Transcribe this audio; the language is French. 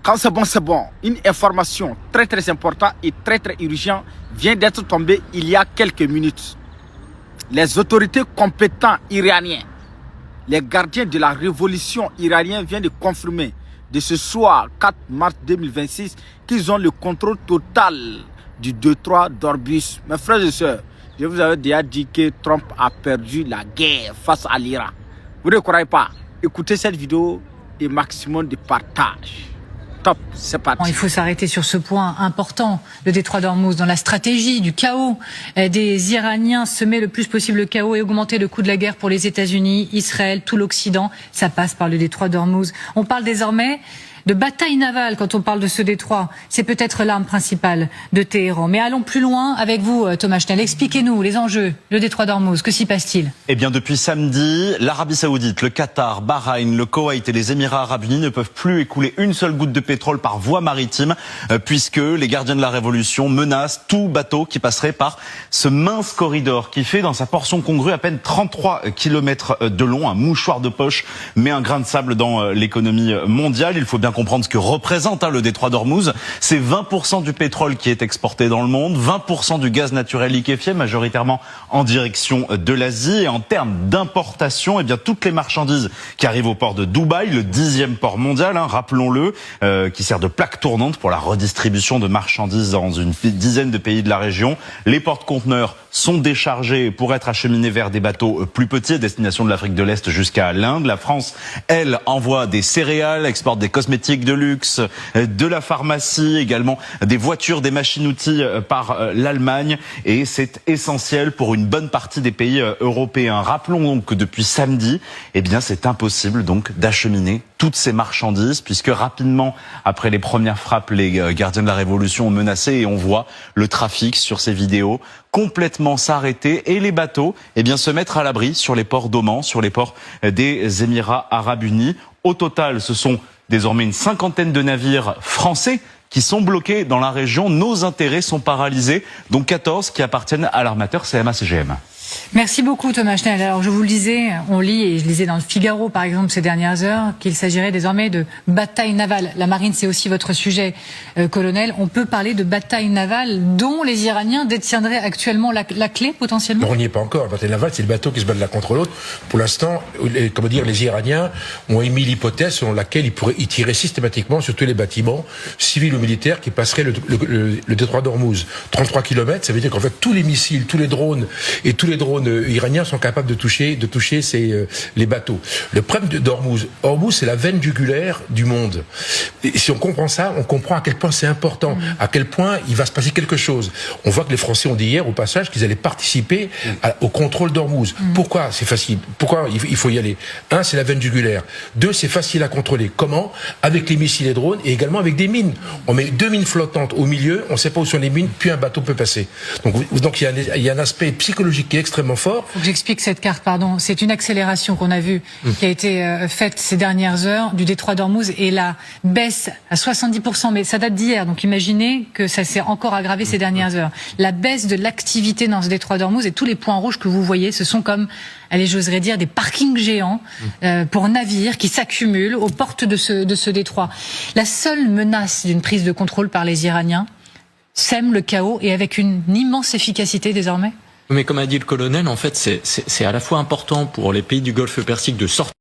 Quand c'est bon, c'est bon. Une information très très importante et très très urgente vient d'être tombée il y a quelques minutes. Les autorités compétentes iraniennes, les gardiens de la révolution iranienne viennent de confirmer de ce soir 4 mars 2026 qu'ils ont le contrôle total du détroit d'Ormuz. Mes frères et sœurs, je vous avais déjà dit que Trump a perdu la guerre face à l'Iran. Vous ne croyez pas? Écoutez cette vidéo et maximum de partage. Top, c'est parti. Il faut s'arrêter sur ce point important, le détroit d'Ormuz, dans la stratégie du chaos des Iraniens, semer le plus possible le chaos et augmenter le coût de la guerre pour les États-Unis, Israël, tout l'Occident. Ça passe par le détroit d'Ormuz. On parle désormais de bataille navale quand on parle de ce détroit. C'est peut-être l'arme principale de Téhéran. Mais allons plus loin avec vous, Thomas Schnell. Expliquez-nous les enjeux, le détroit d'Ormuz. Que s'y passe-t-il? Eh bien, depuis samedi, l'Arabie Saoudite, le Qatar, Bahreïn, le Koweït et les Émirats Arabes Unis ne peuvent plus écouler une seule goutte de pétrole par voie maritime, puisque les gardiens de la révolution menacent tout bateau qui passerait par ce mince corridor qui fait dans sa portion congrue à peine 33 km de long, un mouchoir de poche, mais un grain de sable dans l'économie mondiale. Il faut bien comprendre ce que représente le détroit d'Ormuz. C'est 20% du pétrole qui est exporté dans le monde, 20% du gaz naturel liquéfié, majoritairement en direction de l'Asie. Et en termes d'importation, eh bien toutes les marchandises qui arrivent au port de Dubaï, le 10e port mondial, rappelons-le, qui sert de plaque tournante pour la redistribution de marchandises dans une dizaine de pays de la région. Les porte-conteneurs sont déchargés pour être acheminés vers des bateaux plus petits à destination de l'Afrique de l'Est jusqu'à l'Inde. La France, elle, envoie des céréales, exporte des cosmétiques de luxe, de la pharmacie, également des voitures, des machines-outils par l'Allemagne. Et c'est essentiel pour une bonne partie des pays européens. Rappelons donc que depuis samedi, eh bien, c'est impossible donc d'acheminer toutes ces marchandises, puisque rapidement, après les premières frappes, les gardiens de la Révolution ont menacé et on voit le trafic sur ces vidéos complètement s'arrêter et les bateaux eh bien, se mettre à l'abri sur les ports d'Oman, sur les ports des Émirats Arabes Unis. Au total, ce sont désormais une cinquantaine de navires français qui sont bloqués dans la région. Nos intérêts sont paralysés, dont 14 qui appartiennent à l'armateur CMA-CGM. Merci beaucoup Thomas Schnell. Alors je vous le disais, on lit et je lisais dans le Figaro par exemple ces dernières heures qu'il s'agirait désormais de bataille navale. La marine c'est aussi votre sujet, colonel. On peut parler de bataille navale dont les Iraniens détiendraient actuellement la clé potentiellement? Non, on n'y est pas encore. La bataille navale c'est le bateau qui se bat l'un contre l'autre. Pour l'instant, les Iraniens ont émis l'hypothèse selon laquelle ils pourraient y tirer systématiquement sur tous les bâtiments civils ou militaires qui passeraient le détroit d'Ormuz. 33 km, ça veut dire qu'en fait tous les missiles, tous les drones et tous les drones iraniens sont capables de toucher les bateaux. Le problème d'Ormuz, c'est la veine jugulaire du monde. Et si on comprend ça, on comprend à quel point c'est important, à quel point il va se passer quelque chose. On voit que les Français ont dit hier au passage qu'ils allaient participer au contrôle d'Ormuz. Pourquoi c'est facile? Pourquoi il faut y aller? Un, c'est la veine jugulaire. Deux, c'est facile à contrôler. Comment? Avec les missiles et drones et également avec des mines. On met 2 mines flottantes au milieu, on ne sait pas où sont les mines, puis un bateau peut passer. Donc il y a un aspect psychologique qui est extrêmement fort. Faut que j'explique cette carte, pardon. C'est une accélération qu'on a vue, qui a été faite ces dernières heures du détroit d'Ormuz et la baisse à 70%, mais ça date d'hier, donc imaginez que ça s'est encore aggravé ces dernières heures. La baisse de l'activité dans ce détroit d'Ormuz et tous les points rouges que vous voyez, ce sont comme, allez, j'oserais dire, des parkings géants pour navires qui s'accumulent aux portes de ce détroit. La seule menace d'une prise de contrôle par les Iraniens sème le chaos et avec une immense efficacité désormais. Mais comme a dit le colonel, en fait, c'est à la fois important pour les pays du Golfe Persique de sortir